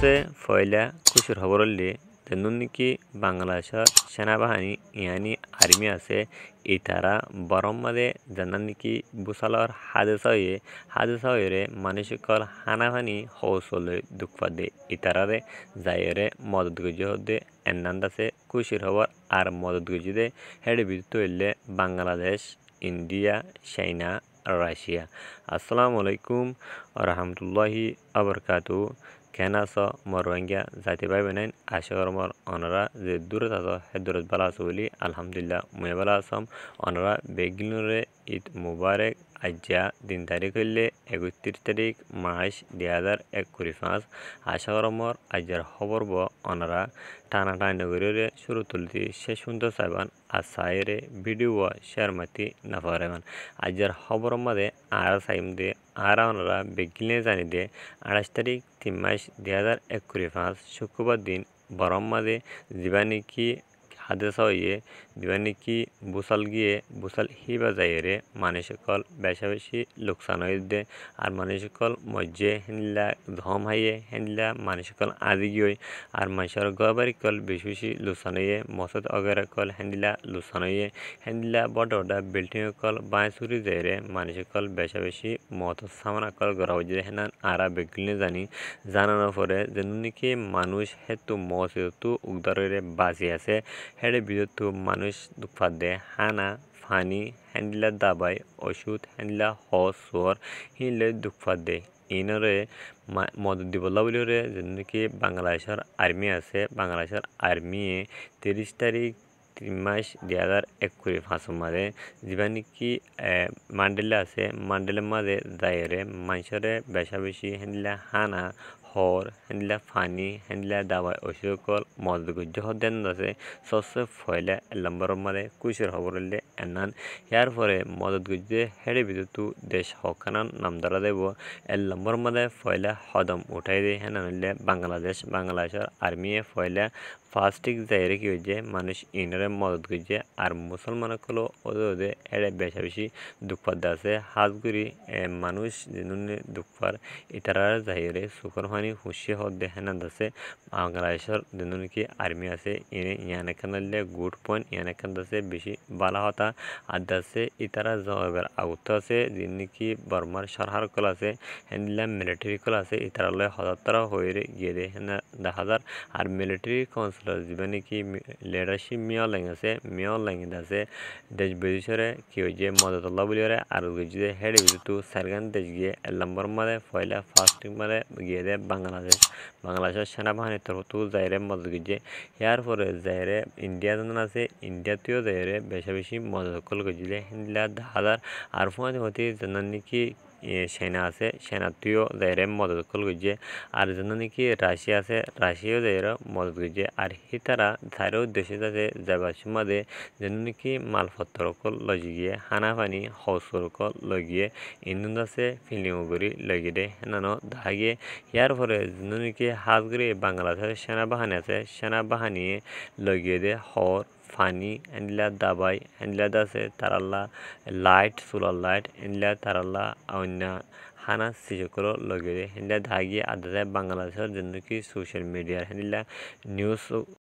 সবচেয়ে পয়লা খুশির খবর হলে যেন নাকি বাংলাদেশের সেনাবাহিনী ইয়ানি আর্মি আছে ইতারা বরম মাদে যেন নাকি বুসালর হাদেসা হয়ে মানুষকল হানাহানি হৌসলে দুঃখপাদে ইতারারে যাইরে মদত গুজি হদে এন্নান্দাসে খুশির খবর আর মদত গুজিদে হেডে বিদ্যুৎ হইলে বাংলাদেশ ইন্ডিয়া চাইনা রাশিয়া। আসসালামু আলাইকুম রহমতুল্লাহি আবরকাতু। কেন আছো মোর রোহিঙ্গা জাতি ভাই বোনেন, আশা করি মোর অনরা যে দূরে আছো হে দূরত ভালো আছো বলি আলহামদুলিল্লাহ মুই ভালো আছম। অনরা বেগিনরে ঈদ মুবারক। আজ্জা 3 তারিখ হইলে 31 তারিখ মাস 2025। আশা করি মোর আজ্জার খবর অনরা টানা টানা করে শুরু তুলতে শেষ সুন্দর চাইবান আর সাইরে ভিডিও শেয়ার মাতি না পারেন। আজ্জার খবর মাঝে আর চাইম দে আর আমরা বেগিনে জানি দে 28 তারিখ 3 মাস 2025 শুক্রবার দিন বরম মাঝে জীবানি কি হাদেসা হইয়ে দিবানি কি বুসাল হিবা যাইরে মানুষকল বেশা বেশি লোকসান হয়ে দে আর মানুষকল মজ্জে হেনলা ধম হাইয়ে হেনলা মানুষকল আদি গিয়ে আর মানুষের গবারি কল বেশি বেশি লোকসান হইয়ে মসদ অগেরা কল হেনলা লোকসান হইয়ে হেনলা বড় বড় বিল্ডিং কল বাঁয় চুরি যাইরে মানুষকল বেশা বেশি মত সামনা কল গড়া হয়ে হেনান আরা বেগিনে জানানোর পরে যেন নাকি মানুষ হেতু মসেতু উদ্ধারে বাঁচি আছে হেডে বিদ্যুৎ মানুষ দুঃখাদ দে হানা ফানি হ্যান্ডিলা দাবাই ওষুধ হ্যান্ডিলা হসর হিলে দুঃখাদ দে ইনরে মদত দিবল্লা বলে যেন নাকি বাংলাদেশের আর্মি আছে বাংলাদেশের আর্মি 30 তারিখ 3 মাস 2025 মাঝে যেবা নাকি মান্ডেলা আছে মান্ডেলার মাঝে যাইরে মানুষের বেশা বেশি হ্যান্ডিলা হানা হর হ্যান্ডিলা ফানি হ্যান্ডিলা দাবাই ওষুধ কল মদত গুজ্জ হদেন আছে সবচেয়ে পয়লা নম্বর মাঝে কুশের খবর হলে এনান ইয়ার পরে মদত গুজ্জে হেডে বিদ্যুৎ দেশ হকানান নামদারা দেব নম্বর মাঝে পয়লা হদম উঠাই দিয়ে হেনান হইলে বাংলাদেশের আর্মি পয়লা ফার্স্টিক যাইরে কি হয়েছে মানুষ ইনরে মদত গুজ্জে আর মুসলমান কলো ওদে হেডে বেশা বেশি দুঃখপাদ আছে হাজগুড়ি মানুষ দুঃখপার ইতারা যাইরে সুকর হানি হুশি হদে হেনান আছে বাংলাদেশের যেন নাকি আর্মি আছে ইয়ানেখান গুড পয়েন্ট ইয়ানেখান আছে বেশি বালা হতা আদাছে ইতারা জবাবের আগুত আছে যে নাকি বর্মার সরহার কল আছে হ্যান্ডিলা মিলিটারি কল আছে ইতারা লয় হজারতারা হয়ে গিয়ে দে হ্যাঁ 10,000 আর মিলিটারি কাউন্সিলর যেবা নাকি লিডারশিপ মিয়াও লেগে আছে দেশ বিদেশরে কি হয়েছে মদতল্লা বলি আর যে হেড বিদ্যুৎ সারগান দেশ গিয়ে নম্বর মাঝে পয়লা ফার্স্টিং মাঝে গিয়ে দেয় বাংলাদেশের সেনাবাহিনীর তরফ যাইরে মদত গিয়ে ইয়ার পরে যাইরে ইন্ডিয়া যেন আছে ইন্ডিয়াতেও যাইরে বেশা বেশি মদত কল গিয়ে হিন্দলা 10,000 আর হতে যেন নাকি সেনা আছে সেনাতেও যাইরে মদত কল গিয়ে আর যেন নাকি রাশিয়া আছে রাশিয়াও যাইরে মদত গিয়ে আর হিতারা তারও দেশে যাতে যাবার সময় যেন নাকি মালপত্র কল লগিয়ে হানা পানি হসর কল লগিয়ে ইন্দুন আছে ফিলিং করি লগিয়ে দে হেনানো দাগে ইয়ার পরে যেন নাকি হাজগুড়ি বাংলাদেশের সেনাবাহিনী আছে সেনাবাহিনী লগিয়ে দে হর ফানি এনলা দাবাই এনলা দাসে তারাল্লা লাইট সোলার লাইট এনলা তারাল্লা অন্য হানা সিজকল লগিয়ে দে হেনলা দাগিয়ে আদাতে বাংলাদেশের যেন কি সোশ্যাল মিডিয়ার হেনলা নিউজ